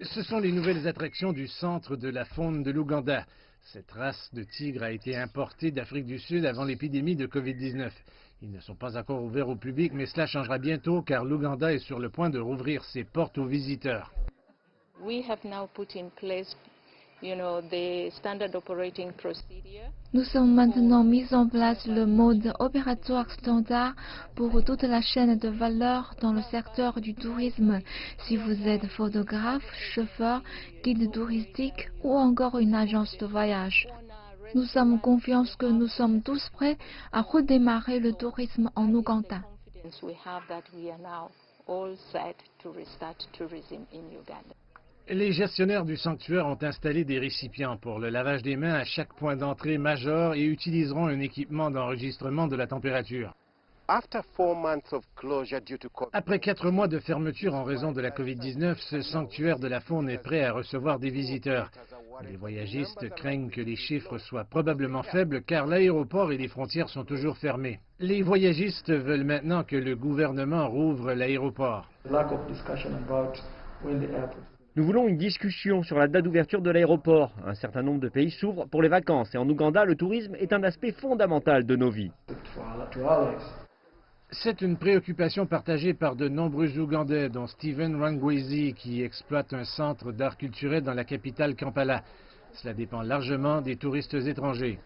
Ce sont les nouvelles attractions du centre de la faune de l'Ouganda. Cette race de tigre a été importée d'Afrique du Sud avant l'épidémie de Covid-19. Ils ne sont pas encore ouverts au public, mais cela changera bientôt car l'Ouganda est sur le point de rouvrir ses portes aux visiteurs. Nous sommes maintenant mis en place le mode opératoire standard pour toute la chaîne de valeur dans le secteur du tourisme. Si vous êtes photographe, chauffeur, guide touristique ou encore une agence de voyage, nous sommes confiants que nous sommes tous prêts à redémarrer le tourisme en Ouganda. Les gestionnaires du sanctuaire ont installé des récipients pour le lavage des mains à chaque point d'entrée majeur et utiliseront un équipement d'enregistrement de la température. Après 4 mois de fermeture en raison de la Covid-19, ce sanctuaire de la faune est prêt à recevoir des visiteurs. Les voyagistes craignent que les chiffres soient probablement faibles car l'aéroport et les frontières sont toujours fermés. Les voyagistes veulent maintenant que le gouvernement rouvre l'aéroport. Nous voulons une discussion sur la date d'ouverture de l'aéroport. Un certain nombre de pays s'ouvrent pour les vacances et en Ouganda, le tourisme est un aspect fondamental de nos vies. C'est une préoccupation partagée par de nombreux Ougandais, dont Stephen Rangwezi, qui exploite un centre d'art culturel dans la capitale Kampala. Cela dépend largement des touristes étrangers.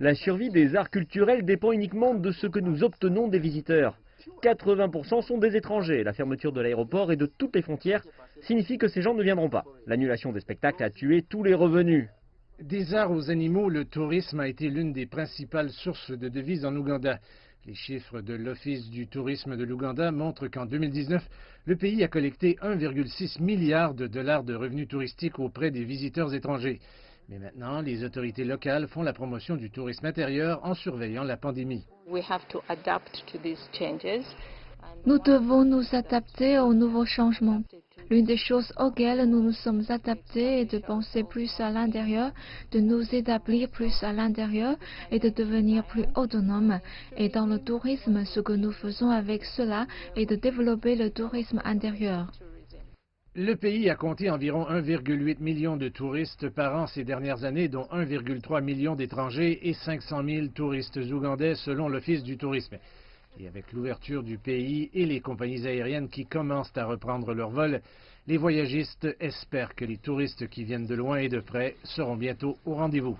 La survie des arts culturels dépend uniquement de ce que nous obtenons des visiteurs. 80% sont des étrangers. La fermeture de l'aéroport et de toutes les frontières signifie que ces gens ne viendront pas. L'annulation des spectacles a tué tous les revenus. Des arts aux animaux, le tourisme a été l'une des principales sources de devises en Ouganda. Les chiffres de l'Office du tourisme de l'Ouganda montrent qu'en 2019, le pays a collecté 1,6 milliard de dollars de revenus touristiques auprès des visiteurs étrangers. Mais maintenant, les autorités locales font la promotion du tourisme intérieur en surveillant la pandémie. Nous devons nous adapter aux nouveaux changements. L'une des choses auxquelles nous nous sommes adaptés est de penser plus à l'intérieur, de nous établir plus à l'intérieur et de devenir plus autonomes. Et dans le tourisme, ce que nous faisons avec cela est de développer le tourisme intérieur. Le pays a compté environ 1,8 million de touristes par an ces dernières années, dont 1,3 million d'étrangers et 500 000 touristes ougandais selon l'Office du tourisme. Et avec l'ouverture du pays et les compagnies aériennes qui commencent à reprendre leur vol, les voyagistes espèrent que les touristes qui viennent de loin et de près seront bientôt au rendez-vous.